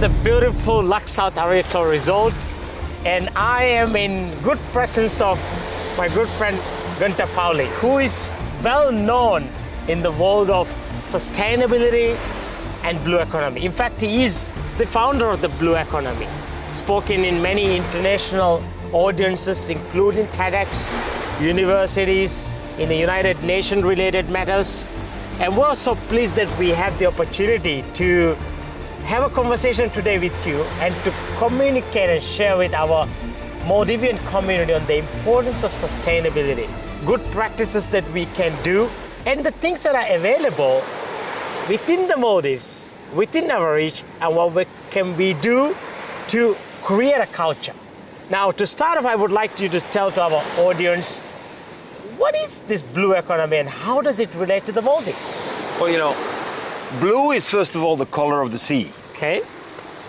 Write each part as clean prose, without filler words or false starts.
the beautiful Luxor Atoll Resort, and I am in good presence of my good friend Gunter Pauli, who is well known in the world of sustainability and blue economy. In fact, he is the founder of the blue economy, spoken in many international audiences, including TEDx, universities, in the United Nations related matters. And we're so pleased that we have the opportunity to have a conversation today with you and to communicate and share with our Maldivian community on the importance of sustainability, good practices that we can do, and the things that are available within the Maldives, within our reach, and what can we do to create a culture. Now, to start off, I would like you to tell to our audience, what is this blue economy and how does it relate to the Maldives? Well, blue is first of all the color of the sea. Okay.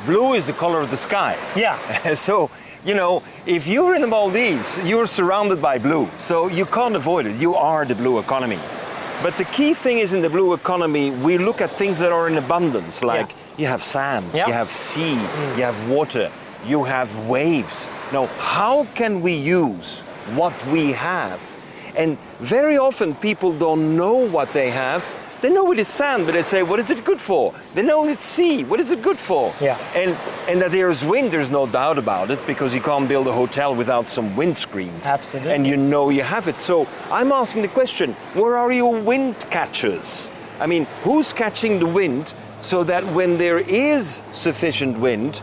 Blue is the color of the sky. Yeah. So, if you're in the Maldives, you're surrounded by blue. So you can't avoid it. You are the blue economy. But the key thing is in the blue economy, we look at things that are in abundance, like you have sand, you have sea, you have water, you have waves. Now, how can we use what we have? And very often people don't know what they have. They know it is sand, but they say, what is it good for? They know it's sea, what is it good for? Yeah. And that there's wind, there's no doubt about it, because you can't build a hotel without some wind screens. Absolutely. And you have it. So I'm asking the question, where are your wind catchers? I mean, who's catching the wind so that when there is sufficient wind,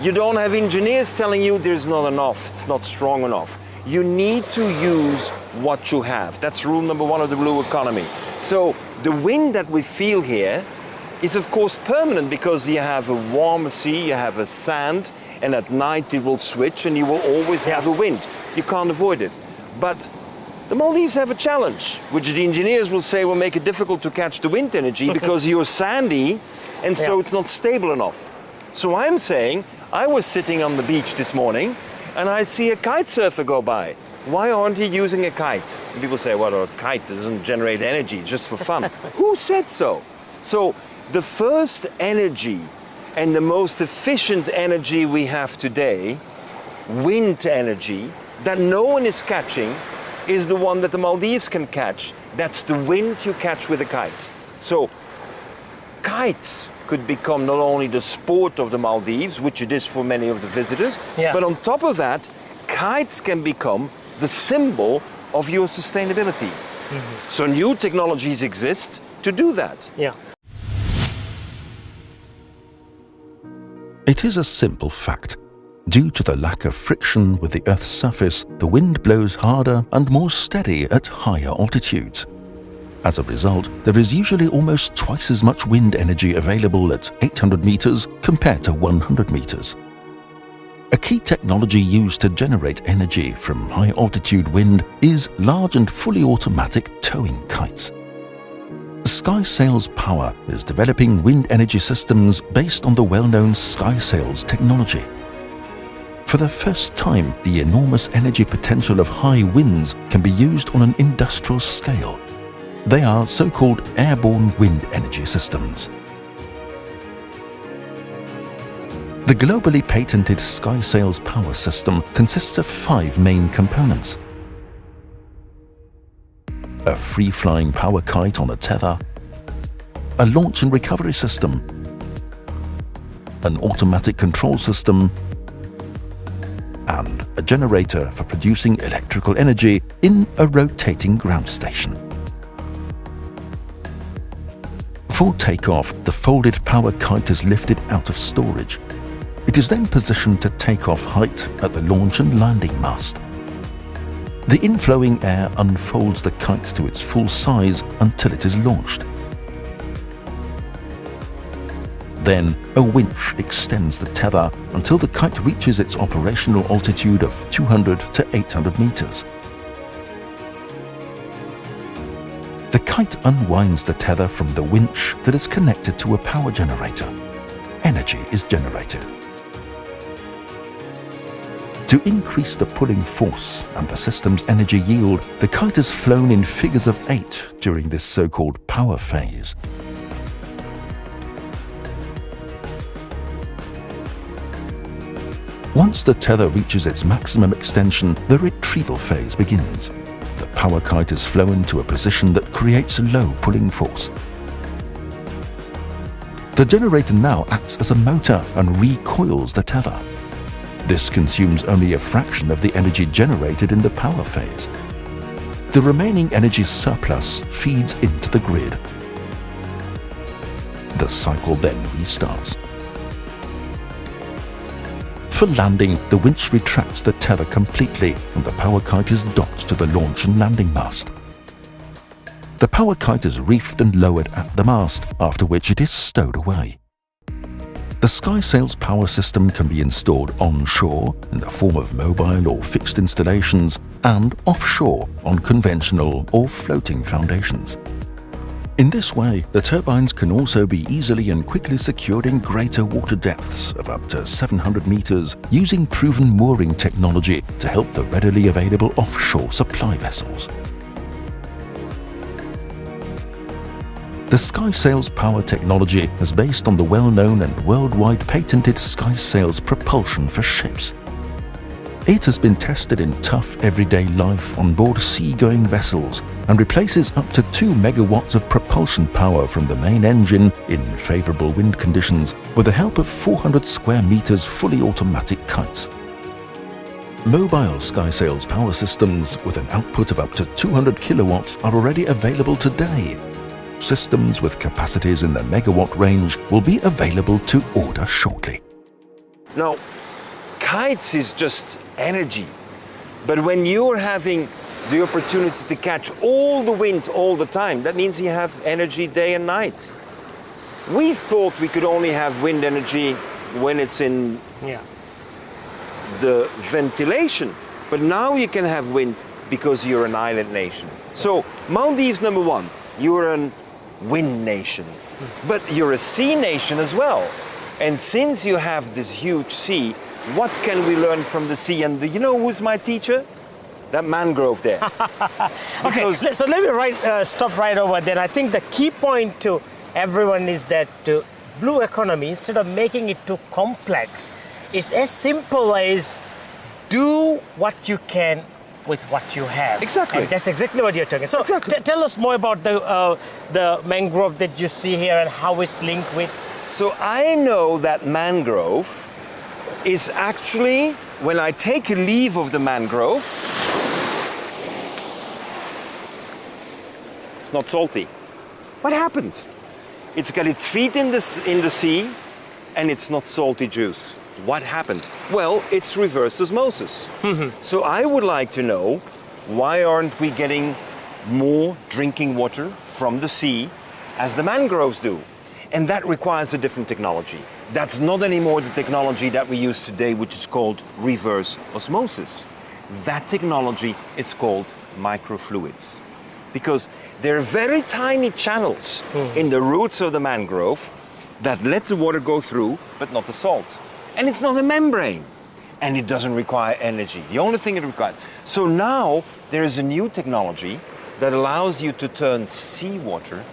you don't have engineers telling you there's not enough, it's not strong enough. You need to use what you have. That's rule number one of the blue economy. So the wind that we feel here is of course permanent because you have a warm sea, you have a sand, and at night it will switch and you will always have a wind. You can't avoid it. But the Maldives have a challenge, which the engineers will say will make it difficult to catch the wind energy because you're sandy and so it's not stable enough. So I'm saying, I was sitting on the beach this morning and I see a kite surfer go by. Why aren't he using a kite? And people say, well, a kite doesn't generate energy, just for fun. Who said so? So the first energy and the most efficient energy we have today, wind energy, that no one is catching, is the one that the Maldives can catch. That's the wind you catch with a kite. So kites could become not only the sport of the Maldives, which it is for many of the visitors, but on top of that, kites can become the symbol of your sustainability. So new technologies exist to do that. Yeah. It is a simple fact. Due to the lack of friction with the Earth's surface, the wind blows harder and more steady at higher altitudes. As a result, there is usually almost twice as much wind energy available at 800 meters compared to 100 meters. A key technology used to generate energy from high-altitude wind is large and fully automatic towing kites. SkySails Power is developing wind energy systems based on the well-known SkySails technology. For the first time, the enormous energy potential of high winds can be used on an industrial scale. They are so-called airborne wind energy systems. The globally patented SkySails Power System consists of 5 main components: a free-flying power kite on a tether, a launch and recovery system, an automatic control system, and a generator for producing electrical energy in a rotating ground station. For takeoff, the folded power kite is lifted out of storage. It is then positioned to takeoff height at the launch and landing mast. The inflowing air unfolds the kite to its full size until it is launched. Then, a winch extends the tether until the kite reaches its operational altitude of 200 to 800 meters. The kite unwinds the tether from the winch that is connected to a power generator. Energy is generated. To increase the pulling force and the system's energy yield, the kite is flown in figures of 8 during this so-called power phase. Once the tether reaches its maximum extension, the retrieval phase begins. The power kite is flown to a position that creates a low pulling force. The generator now acts as a motor and recoils the tether. This consumes only a fraction of the energy generated in the power phase. The remaining energy surplus feeds into the grid. The cycle then restarts. For landing, the winch retracts the tether completely and the power kite is docked to the launch and landing mast. The power kite is reefed and lowered at the mast, after which it is stowed away. The SkySail's power system can be installed onshore in the form of mobile or fixed installations and offshore on conventional or floating foundations. In this way, the turbines can also be easily and quickly secured in greater water depths of up to 700 meters using proven mooring technology to help the readily available offshore supply vessels. The SkySail's power technology is based on the well-known and worldwide patented SkySail's propulsion for ships. It has been tested in tough everyday life on board sea-going vessels and replaces up to 2 megawatts of propulsion power from the main engine in favorable wind conditions with the help of 400 square meters fully automatic kites. Mobile SkySail's power systems with an output of up to 200 kilowatts are already available today. Systems with capacities in the megawatt range will be available to order shortly. Now, kites is just energy. But when you're having the opportunity to catch all the wind all the time, that means you have energy day and night. We thought we could only have wind energy when it's in the ventilation. But now you can have wind because you're an island nation. So Maldives, number one, you're a wind nation, but you're a sea nation as well. And since you have this huge sea, what can we learn from the sea? And you know who's my teacher? That mangrove there. Okay, so let me stop right over there. I think the key point to everyone is that blue economy, instead of making it too complex, is as simple as do what you can with what you have. Exactly. And that's exactly what you're talking. So tell us more about the mangrove that you see here and how it's linked with. So I know that mangrove is actually, when I take a leaf of the mangrove, it's not salty. What happened? It's got its feet in the sea and it's not salty juice. What happened? Well, it's reverse osmosis. So I would like to know, why aren't we getting more drinking water from the sea as the mangroves do? And that requires a different technology. That's not anymore the technology that we use today, which is called reverse osmosis. That technology is called microfluids. Because there are very tiny channels in the roots of the mangrove that let the water go through, but not the salt. And it's not a membrane. And it doesn't require energy. The only thing it requires. So now there is a new technology that allows you to turn seawater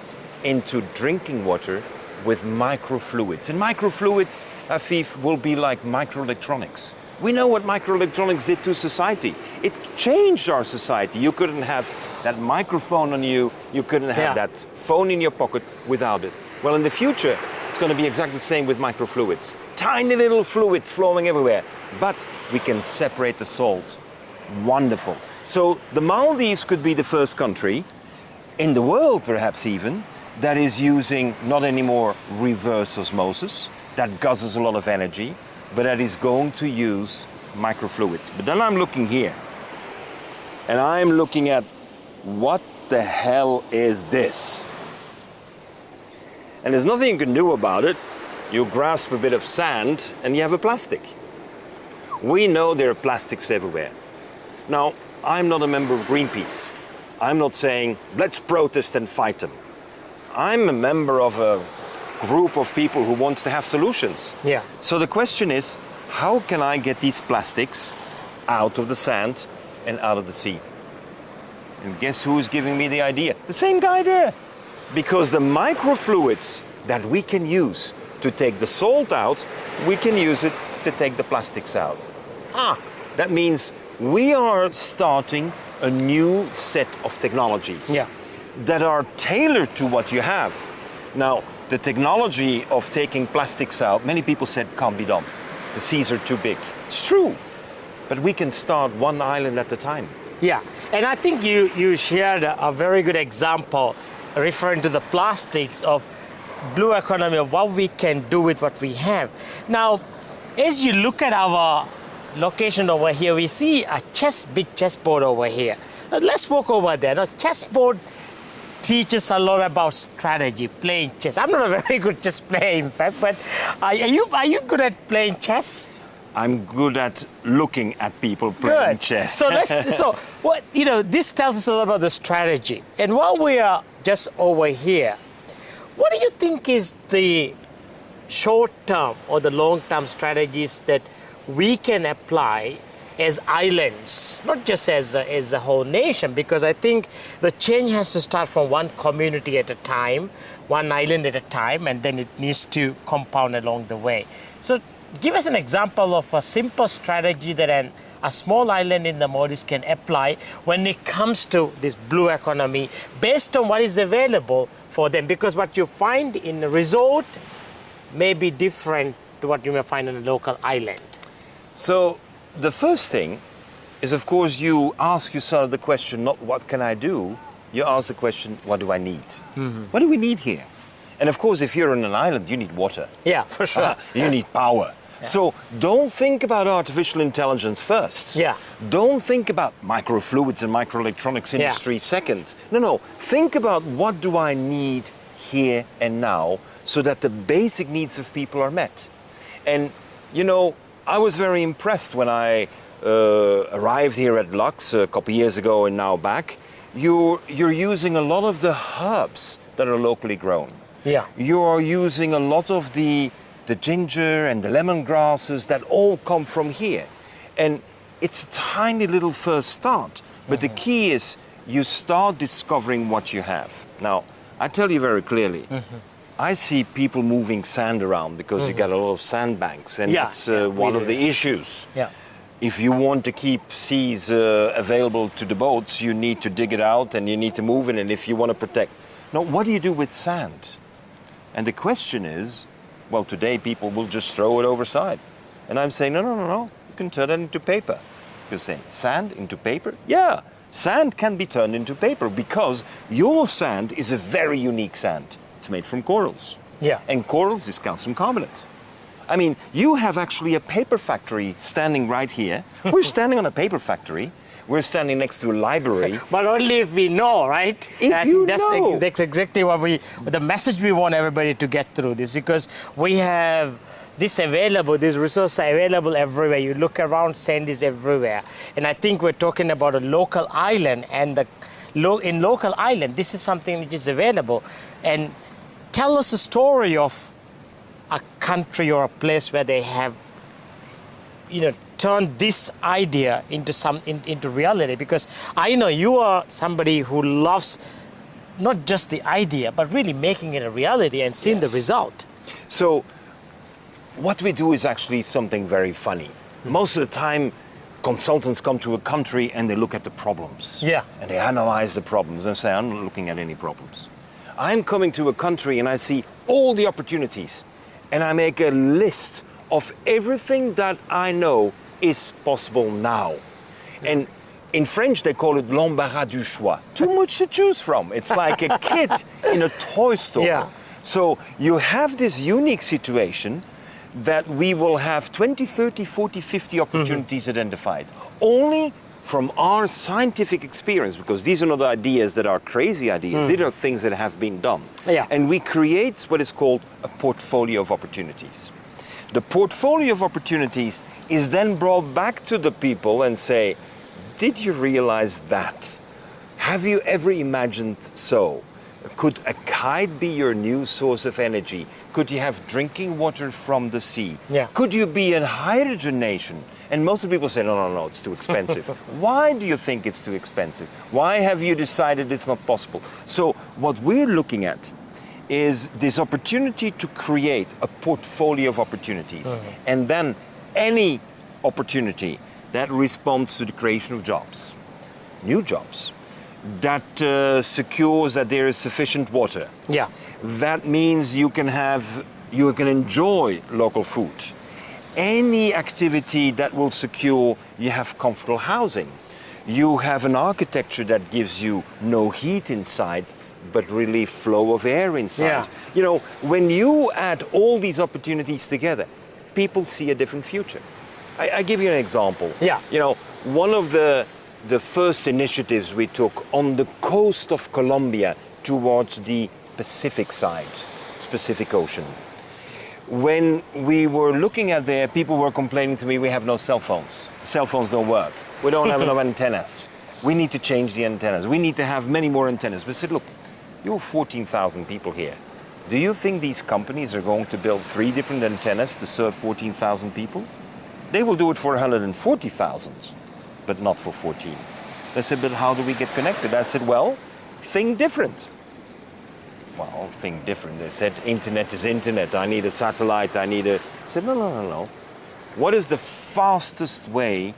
into drinking water with microfluids. And microfluids, Afeef, will be like microelectronics. We know what microelectronics did to society. It changed our society. You couldn't have that microphone on you. You couldn't have that phone in your pocket without it. Well, in the future, it's going to be exactly the same with microfluids. Tiny little fluids flowing everywhere. But we can separate the salt. Wonderful. So the Maldives could be the first country, in the world perhaps even, that is using not anymore reverse osmosis, that guzzles a lot of energy, but that is going to use microfluids. But then I'm looking here, and I'm looking at, what the hell is this? And there's nothing you can do about it. You grasp a bit of sand, and you have a plastic. We know there are plastics everywhere. Now, I'm not a member of Greenpeace. I'm not saying, let's protest and fight them. I'm a member of a group of people who wants to have solutions. So the question is, how can I get these plastics out of the sand and out of the sea? And guess who's giving me the idea? The same guy there. Because the microfluids that we can use to take the salt out, we can use it to take the plastics out. aha, that means we are starting a new set of technologies Yeah. that are tailored to what you have. Now, the technology of taking plastics out, many people said can't be done. The seas are too big. It's true, but we can start one island at a time. Yeah, and I think you shared a very good example referring to the plastics of blue economy, of what we can do with what we have. Now, as you look at our location over here, we see a big chessboard over here. Let's walk over there. Now, chessboard teaches a lot about strategy, playing chess. I'm not a very good chess player, in fact, but are you good at playing chess? I'm good at looking at people playing chess. So this tells us a lot about the strategy. And while we are just over here, what do you think is the short-term or the long-term strategies that we can apply as islands, not just as a whole nation? Because I think the change has to start from one community at a time, one island at a time, and then it needs to compound along the way. So give us an example of a simple strategy that a small island in the Maldives can apply when it comes to this blue economy based on what is available for them. Because what you find in a resort may be different to what you may find in a local island. So the first thing is, of course, you ask yourself the question, not what can I do? You ask the question, what do I need? Mm-hmm. What do we need here? And of course, if you're on an island, you need water. Yeah, for sure. You need power. Yeah. So don't think about artificial intelligence first. Yeah. Don't think about microfluids and microelectronics industry second. No. Think about what do I need here and now so that the basic needs of people are met. And, I was very impressed when I arrived here at Lux a couple of years ago and now back. You're using a lot of the herbs that are locally grown. Yeah. You are using a lot of the ginger and the lemongrasses that all come from here. And it's a tiny little first start. But the key is you start discovering what you have. Now, I tell you very clearly, I see people moving sand around because you got a lot of sandbanks, and that's one of the issues. Yeah. If you want to keep seas available to the boats, you need to dig it out and you need to move it. And if you want to protect, now what do you do with sand? And the question is, well, today people will just throw it overside, and I'm saying no. You can turn it into paper. You're saying sand into paper? Yeah, sand can be turned into paper because your sand is a very unique sand. It's made from corals. Yeah. And corals is calcium carbonate. I mean, you have actually a paper factory standing right here. We're standing on a paper factory. We're standing next to a library. But only if we know, right? That's exactly the message we want everybody to get through this, because we have this available, this resource available everywhere. You look around, sand is everywhere. And I think we're talking about a local island, and in local island, this is something which is available. And tell us a story of a country or a place where they have, turned this idea into reality. Because I know you are somebody who loves not just the idea, but really making it a reality and seeing the result. So what we do is actually something very funny. Most of the time, consultants come to a country and they look at the problems. Yeah. And they analyze the problems and say, I'm not looking at any problems. I'm coming to a country and I see all the opportunities, and I make a list of everything that I know is possible now. And in French, they call it l'embarras du choix. Too much to choose from. It's like a kid in a toy store. Yeah. So you have this unique situation that we will have 20, 30, 40, 50 opportunities identified. Only from our scientific experience, because these are not ideas that are crazy ideas, these are things that have been done. Yeah. And we create what is called a portfolio of opportunities. The portfolio of opportunities is then brought back to the people and say, did you realize that? Have you ever imagined so? Could a kite be your new source of energy? Could you have drinking water from the sea? Yeah. Could you be a hydrogen nation? And most of the people say, no, it's too expensive. Why do you think it's too expensive? Why have you decided it's not possible? So what we're looking at is this opportunity to create a portfolio of opportunities. And then any opportunity that responds to the creation of jobs, new jobs, that secures that there is sufficient water. Yeah. That means you can enjoy local food. Any activity that will secure you have comfortable housing. You have an architecture that gives you no heat inside, but really flow of air inside. Yeah. You know, when you add all these opportunities together, people see a different future. I give you an example. Yeah. You know, one of the first initiatives we took on the coast of Colombia towards the Pacific side, Pacific Ocean. When we were looking at there, people were complaining to me, we have no cell phones. Cell phones don't work. We don't have enough antennas. We need to change the antennas. We need to have many more antennas. But I said, look, you have 14,000 people here. Do you think these companies are going to build 3 different antennas to serve 14,000 people? They will do it for 140,000, but not for 14. They said, but how do we get connected? I said, well, think different. Well, think different. They said, internet is internet. I need a satellite. I said, no. What is the fastest way?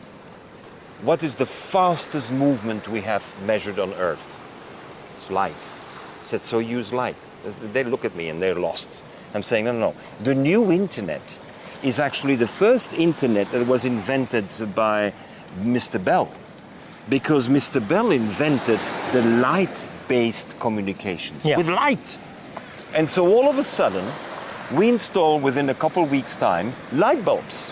What is the fastest movement we have measured on Earth? It's light. I said, so use light. They look at me and they're lost. I'm saying, no. The new internet is actually the first internet that was invented by Mr. Bell. Because Mr. Bell invented the light-based communications with light. And so all of a sudden, we installed within a couple of weeks' time light bulbs.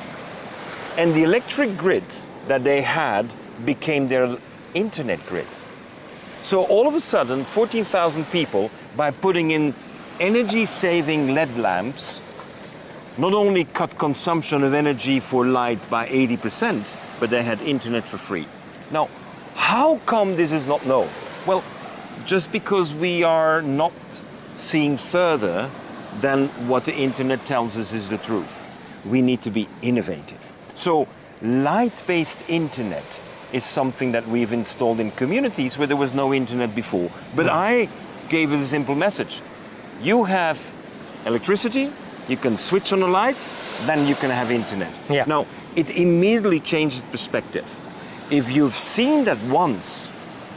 And the electric grid that they had became their internet grid. So all of a sudden, 14,000 people, by putting in energy-saving LED lamps, not only cut consumption of energy for light by 80%, but they had internet for free. Now, how come this is not known? Well, just because we are not seeing further than what the internet tells us is the truth. We need to be innovative. So, light-based internet is something that we've installed in communities where there was no internet before. But I gave it a simple message. You have electricity, you can switch on the light, then you can have internet. Yeah. Now, it immediately changes perspective. If you've seen that once,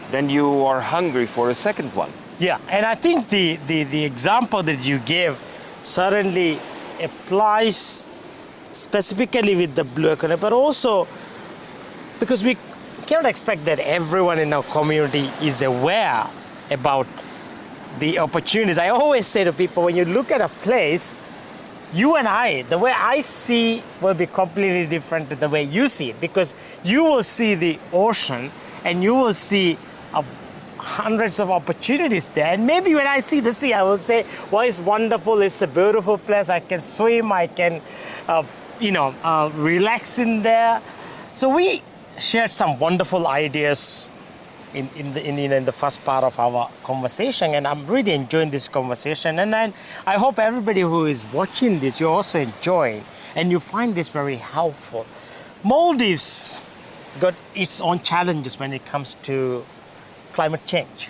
then you are hungry for a second one. Yeah, and I think the example that you gave certainly applies specifically with the blue economy, but also because we cannot expect that everyone in our community is aware about the opportunities. I always say to people, when you look at a place, you and I, the way I see will be completely different to the way you see it, because you will see the ocean and you will see hundreds of opportunities there. And maybe when I see the sea, I will say, well, it's wonderful, it's a beautiful place, I can swim, I can, relax in there. So we shared some wonderful ideas in the first part of our conversation, and I'm really enjoying this conversation. And I hope everybody who is watching this, you're also enjoying, and you find this very helpful. Maldives got its own challenges when it comes to climate change.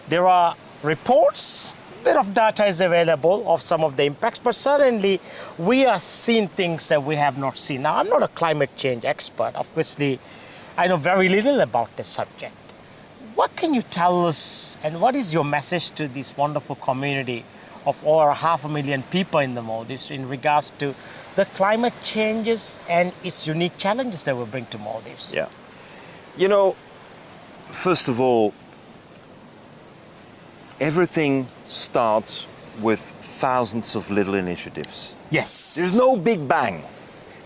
There are reports, a bit of data is available of some of the impacts, but certainly we are seeing things that we have not seen. Now, I'm not a climate change expert. Obviously, I know very little about the subject. What can you tell us, and what is your message to this wonderful community of over 500,000 people in the Maldives in regards to the climate changes and its unique challenges that will bring to Maldives? Yeah. You know, first of all, everything starts with thousands of little initiatives. Yes. There's no big bang.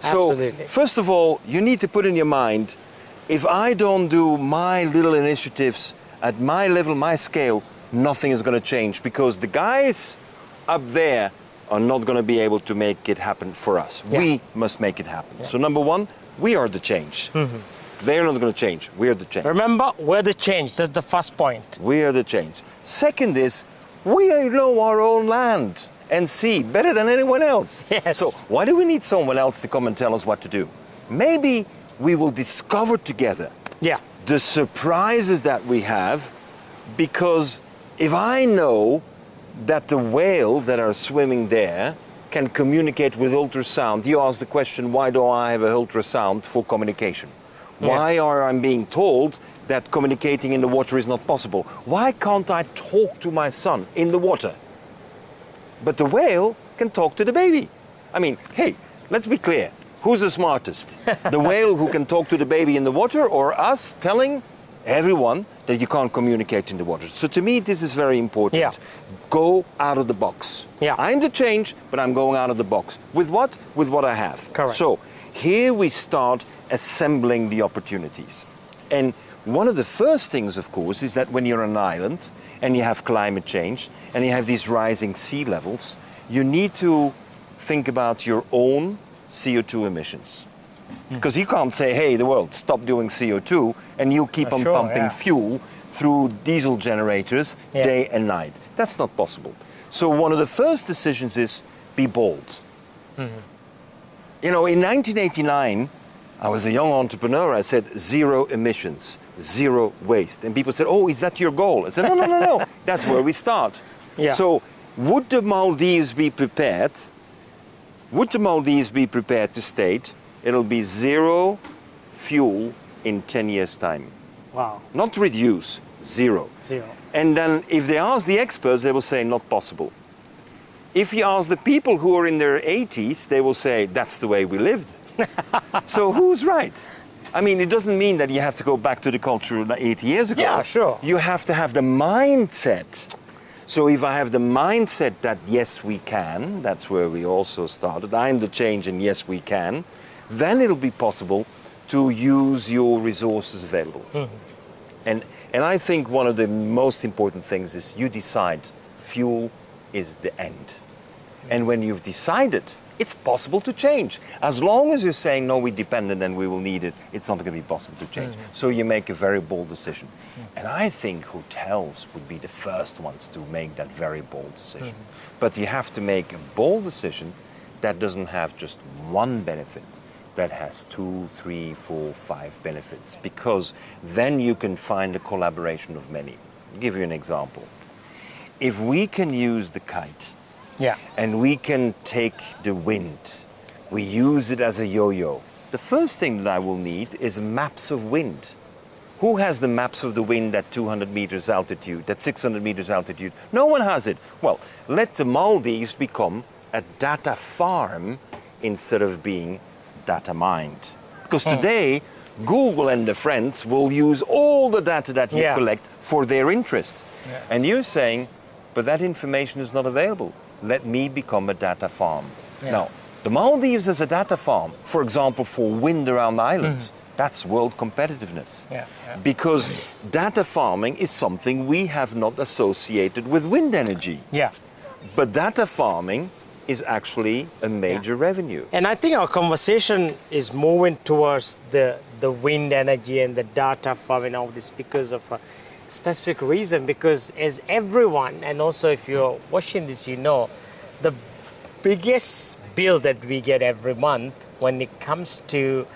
So, Absolutely. first of all, you need to put in your mind, if I don't do my little initiatives at my level, my scale, nothing is going to change, because the guys up there are not going to be able to make it happen for us. Yeah. We must make it happen. Yeah. So number one, we are the change. Mm-hmm. They're not going to change. We are the change. Remember, we're the change. That's the first point. We are the change. Second is, we know our own land and sea better than anyone else. Yes. So why do we need someone else to come and tell us what to do? Maybe we will discover together the surprises that we have, because if I know that the whales that are swimming there can communicate with ultrasound. You ask the question, why do I have an ultrasound for communication? Why are I being told that communicating in the water is not possible? Why can't I talk to my son in the water? But the whale can talk to the baby. I mean, hey, let's be clear. Who's the smartest? The whale who can talk to the baby in the water, or us telling everyone that you can't communicate in the water? So to me, this is very important. Yeah. Go out of the box. Yeah. I'm the change, but I'm going out of the box. With what? With what I have. Correct. So here we start assembling the opportunities. And one of the first things, of course, is that when you're on an island and you have climate change and you have these rising sea levels, you need to think about your own CO2 emissions. Because you can't say, hey, the world, stop doing CO2, and you keep on pumping fuel through diesel generators day and night. That's not possible. So one of the first decisions is be bold. You know, in 1989, I was a young entrepreneur. I said, 0 emissions, 0 waste. And people said, oh, is that your goal? I said, no, no, no, no. That's where we start. Yeah. So would the Maldives be prepared? Would the Maldives be prepared to state it'll be 0 fuel in 10 years' time? Wow. Not reduce, 0. 0. And then if they ask the experts, they will say not possible. If you ask the people who are in their 80s, they will say that's the way we lived. So who's right? I mean, it doesn't mean that you have to go back to the culture 80 years ago. Yeah, sure. You have to have the mindset. So if I have the mindset that yes, we can, that's where we also started, I'm the change and yes, we can, then it'll be possible to use your resources available. And I think one of the most important things is you decide fuel is the end. And when you've decided, it's possible to change. As long as you're saying, no, we're dependent and we will need it, it's not going to be possible to change. So you make a very bold decision. And I think hotels would be the first ones to make that very bold decision. But you have to make a bold decision that doesn't have just one benefit, that has 2, 3, 4, 5 benefits, because then you can find a collaboration of many. I'll give you an example. If we can use the kite, and we can take the wind, we use it as a yo-yo. The first thing that I will need is maps of wind. Who has the maps of the wind at 200 meters altitude, at 600 meters altitude? No one has it. Well, let the Maldives become a data farm instead of being data mined. Because today, Google and their friends will use all the data that you collect for their interest. And you're saying, but that information is not available. Let me become a data farm. Now, the Maldives as a data farm, for example, for wind around islands, that's world competitiveness. Because data farming is something we have not associated with wind energy. But data farming is actually a major revenue. And I think our conversation is moving towards the wind energy and the data farming, all this because of a specific reason, because as everyone, and also if you're watching this, you know, the biggest bill that we get every month when it comes to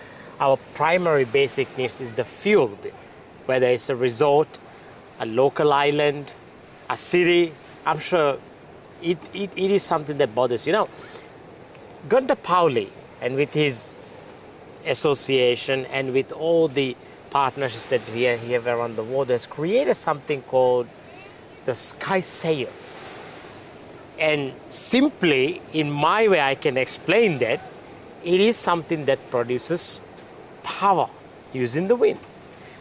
our primary basic needs is the fuel bill. Whether it's a resort, a local island, a city, I'm sure it is something that bothers you. Now, Gunter Pauli, and with his association and with all the partnerships that we have around the world, has created something called the Sky Sail. And simply, in my way, I can explain that it is something that produces power using the wind.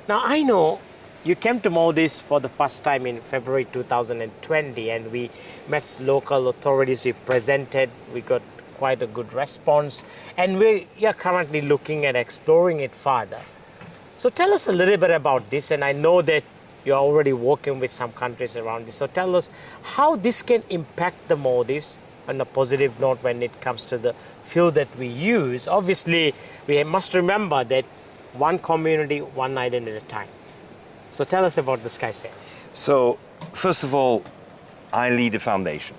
Now, I know you came to Maldives for the first time in February 2020, and we met local authorities, we presented, we got quite a good response, and we are currently looking at exploring it further. So tell us a little bit about this, and I know that you're already working with some countries around this. So tell us how this can impact the Maldives on a positive note when it comes to the fuel that we use. Obviously, we must remember that one community, one island at a time. So tell us about the Sky Sail. So, first of all, I lead a foundation.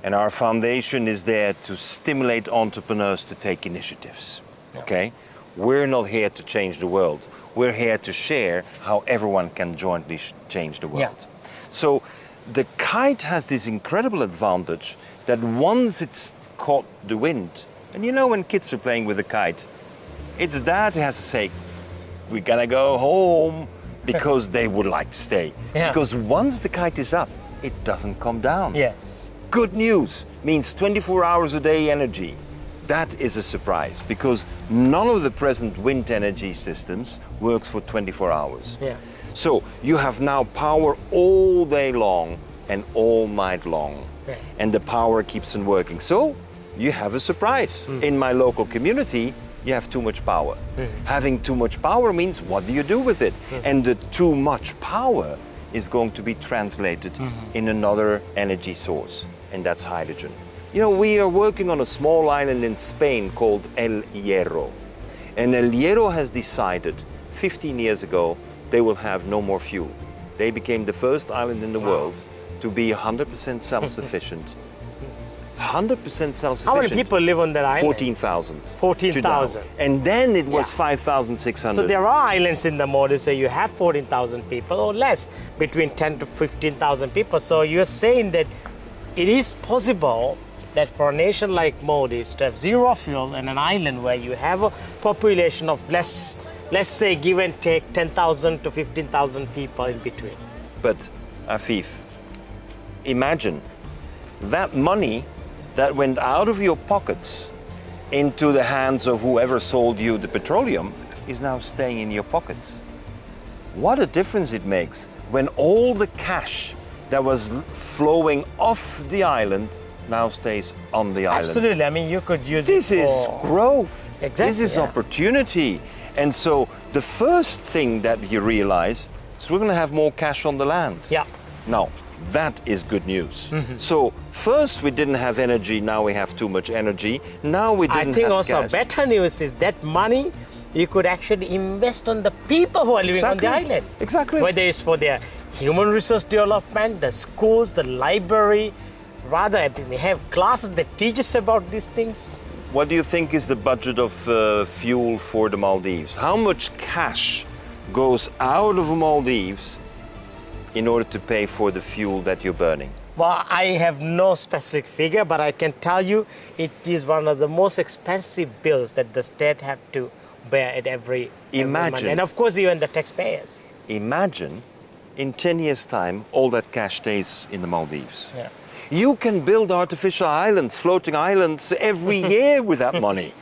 And our foundation is there to stimulate entrepreneurs to take initiatives. Okay? We're not here to change the world. We're here to share how everyone can jointly change the world. So the kite has this incredible advantage that once it's caught the wind. And you know, when kids are playing with a kite, it's dad who has to say, we gotta go home, because they would like to stay. Yeah. Because once the kite is up, it doesn't come down. Yes. Good news means 24 hours a day energy. That is a surprise, because none of the present wind energy systems works for 24 hours. Yeah. So you have now power all day long and all night long. Yeah. And the power keeps on working. So you have a surprise. In my local community, you have too much power. Having too much power means, what do you do with it? And the too much power is going to be translated in another energy source, and that's hydrogen. You know, we are working on a small island in Spain called El Hierro. And El Hierro has decided 15 years ago they will have no more fuel. They became the first island in the world to be 100% self-sufficient. 100% self-sufficient. How many people live on that island? 14,000. 14,000. And then it was Yeah. 5,600. So there are islands in the Maldives, so you have 14,000 people or less, between 10 to 15,000 people. So you're saying that it is possible that for a nation like Maldives to have zero fuel and an island where you have a population of let's say give and take 10,000 to 15,000 people in between. But Afeef, imagine that money that went out of your pockets into the hands of whoever sold you the petroleum is now staying in your pockets. What a difference it makes when all the cash that was flowing off the island now stays on the island. Absolutely. I mean, you could use This it is for... growth. Exactly, This is yeah. opportunity. And so the first thing that you realize is we're going to have more cash on the land. Yeah. Now, that is good news. So first we didn't have energy, now we have too much energy. Now we didn't I think have also cash. better news is that money you could actually invest on the people who are living on the Exactly. island. Exactly. Whether it's for their human resource development, the schools, the library, rather we have classes that teach us about these things. What do you think is the budget of fuel for the Maldives? How much cash goes out of Maldives in order to pay for the fuel that you're burning? Well, I have no specific figure, but I can tell you it is one of the most expensive bills that the state have to bear at every month. Imagine. And of course, even the taxpayers. Imagine in 10 years' time, all that cash stays in the Maldives. Yeah. You can build artificial islands, floating islands every year with that money.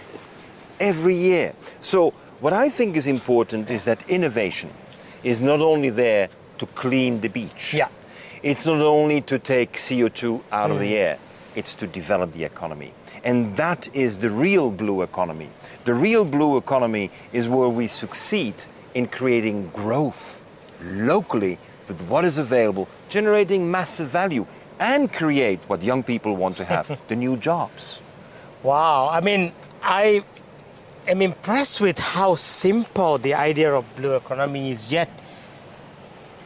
Every year. So what I think is important is that innovation is not only there to clean the beach. Yeah. It's not only to take CO2 out of the air, it's to develop the economy. And that is the real blue economy. The real blue economy is where we succeed in creating growth locally with what is available, generating massive value, and create what young people want to have, the new jobs. Wow. I mean, I am impressed with how simple the idea of blue economy is, yet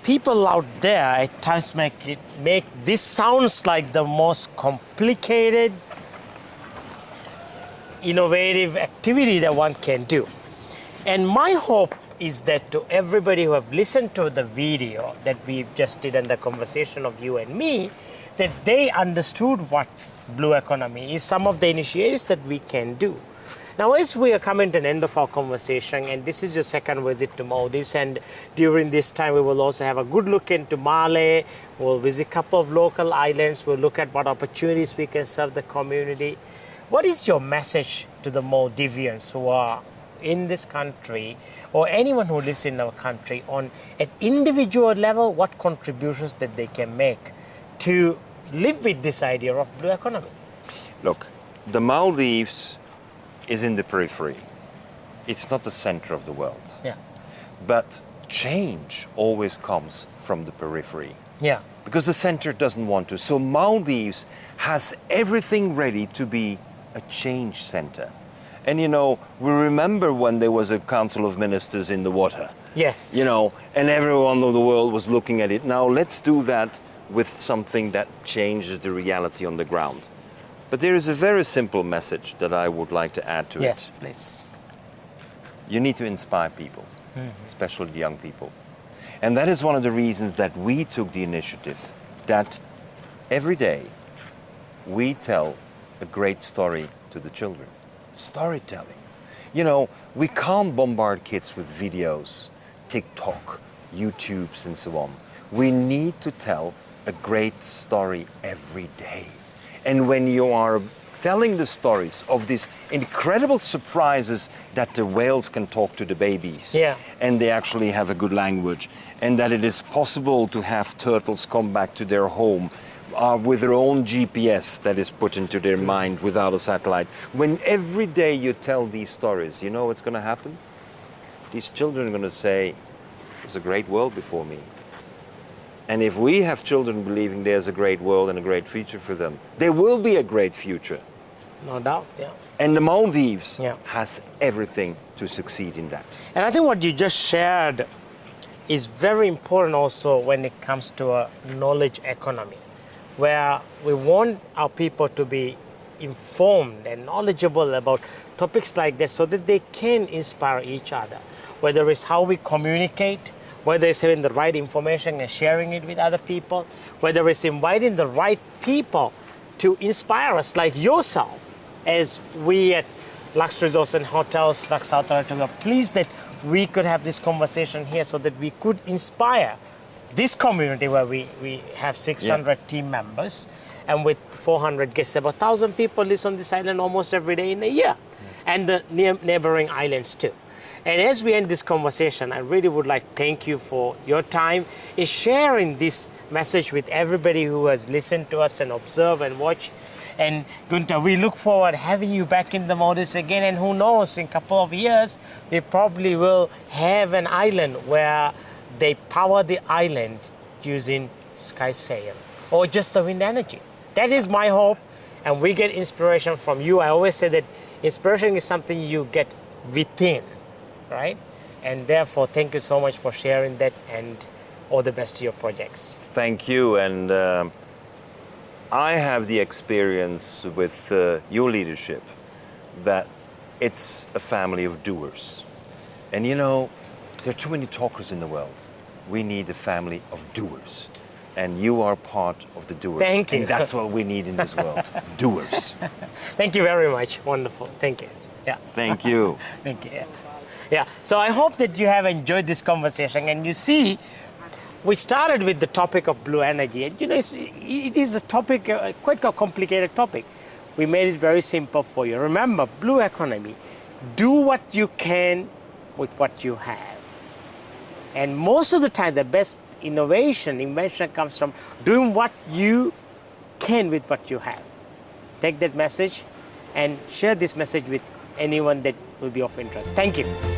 people out there at times make this sounds like the most complicated, innovative activity that one can do. And my hope is that to everybody who have listened to the video that we just did and the conversation of you and me, that they understood what blue economy is, some of the initiatives that we can do. Now, as we are coming to the end of our conversation, and this is your second visit to Maldives, and during this time we will also have a good look into Malé, we'll visit a couple of local islands, we'll look at what opportunities we can serve the community. What is your message to the Maldivians who are in this country, or anyone who lives in our country, on an individual level, what contributions that they can make to live with this idea of blue economy? Look, the Maldives is in the periphery. It's not the center of the world. Yeah. But change always comes from the periphery, Yeah. because the center doesn't want to. So Maldives has everything ready to be a change center. And you know, we remember when there was a Council of Ministers in the water. Yes. You know, and everyone of the world was looking at it. Now let's do that with something that changes the reality on the ground. But there is a very simple message that I would like to add to it. Yes, please. You need to inspire people, especially the young people. And that is one of the reasons that we took the initiative that every day we tell a great story to the children. Storytelling. You know, we can't bombard kids with videos, TikTok, YouTubes and so on. We need to tell a great story every day. And when you are telling the stories of these incredible surprises that the whales can talk to the babies, Yeah. and they actually have a good language, and that it is possible to have turtles come back to their home with their own GPS that is put into their mind without a satellite. When every day you tell these stories, you know what's going to happen? These children are going to say, there's a great world before me. And if we have children believing there's a great world and a great future for them, there will be a great future. No doubt, yeah. And the Maldives Yeah. has everything to succeed in that. And I think what you just shared is very important also when it comes to a knowledge economy, where we want our people to be informed and knowledgeable about topics like this so that they can inspire each other, whether it's how we communicate, whether it's having the right information and sharing it with other people, whether it's inviting the right people to inspire us, like yourself, as we at Lux Resorts and Hotels, Lux South Territory, are pleased that we could have this conversation here so that we could inspire this community where we have 600 team members, and with 400 guests, about 1,000 people live on this island almost every day in a year, and the neighboring islands too. And as we end this conversation, I really would like to thank you for your time in sharing this message with everybody who has listened to us and observed and watched. And Gunter, we look forward to having you back in the Maldives again. And who knows, in a couple of years, we probably will have an island where they power the island using sky sail or just the wind energy. That is my hope. And we get inspiration from you. I always say that inspiration is something you get within, right? And therefore, thank you so much for sharing that, and all the best to your projects. Thank you. And I have the experience with your leadership that it's a family of doers. And you know, there are too many talkers in the world. We need a family of doers. And you are part of the doers. Thank you. And that's what we need in this world, doers. Thank you very much. Wonderful. Thank you. Yeah. Thank you. Thank you. Yeah. Yeah. So I hope that you have enjoyed this conversation. And you see, we started with the topic of blue energy. And you know, it is a topic, quite a complicated topic. We made it very simple for you. Remember, blue economy, do what you can with what you have. And most of the time, the best invention comes from doing what you can with what you have. Take that message and share this message with anyone that will be of interest. Thank you.